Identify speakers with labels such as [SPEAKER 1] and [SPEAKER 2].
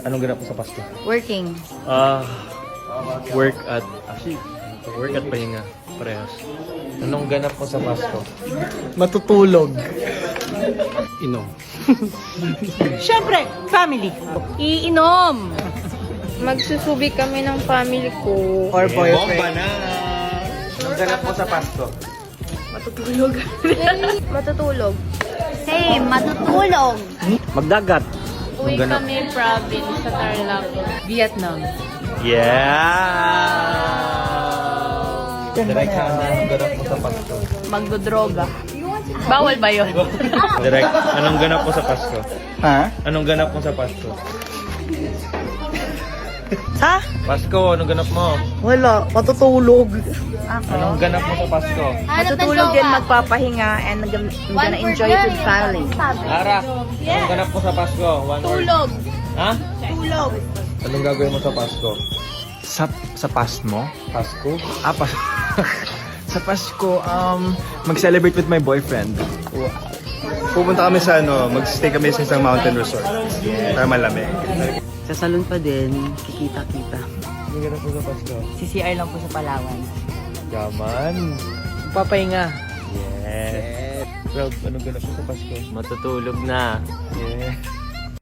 [SPEAKER 1] Anong ganap mo sa Pasko?
[SPEAKER 2] Working.
[SPEAKER 1] Work at pahinga. Parehas. Anong ganap mo sa Pasko?
[SPEAKER 3] Matutulog.
[SPEAKER 1] Inom.
[SPEAKER 2] Siyempre, family. Iinom.
[SPEAKER 4] Magsusubi kami ng family ko.
[SPEAKER 2] Or boyfriend.
[SPEAKER 1] Bomba na! Anong ganap mo sa Pasko?
[SPEAKER 4] Matutulog. Matutulog.
[SPEAKER 2] Same, matutulog.
[SPEAKER 1] Magdagat.
[SPEAKER 4] Uwi
[SPEAKER 1] ganap?
[SPEAKER 4] kami province sa Tarlac.
[SPEAKER 2] Vietnam.
[SPEAKER 1] Yeah! Direct anong ganap mo sa Pasko?
[SPEAKER 4] Magdodroga. Bawal ba yun?
[SPEAKER 1] Direct, anong ganap mo sa Pasko?
[SPEAKER 3] Ha?
[SPEAKER 1] Anong ganap mo sa Pasko?
[SPEAKER 2] Ha?
[SPEAKER 1] Pasko, anong ganap mo?
[SPEAKER 3] Wala. Matutulog.
[SPEAKER 1] Anong ganap mo sa Pasko?
[SPEAKER 2] Matutulog din, magpapahinga, and I'm gonna enjoy it with family.
[SPEAKER 1] Ara, anong ganap mo sa Pasko? One word.
[SPEAKER 4] Tulog.
[SPEAKER 1] Ha?
[SPEAKER 2] Tulog.
[SPEAKER 1] Anong gagawin mo sa Pasko?
[SPEAKER 3] Sa past mo?
[SPEAKER 1] Pasko?
[SPEAKER 3] Sa Pasko, mag-celebrate with my boyfriend. Pupunta kami sa mag-stay kami sa isang mountain resort. Para malamig.
[SPEAKER 2] Sa salon pa din, kikita-kita.
[SPEAKER 1] Anong ganap mo sa Pasko?
[SPEAKER 2] CCR lang po sa Palawan.
[SPEAKER 1] Yaman.
[SPEAKER 2] Papahinga.
[SPEAKER 1] Yes. Proud, anong ganap mo sa Pasko?
[SPEAKER 5] Matutulog na.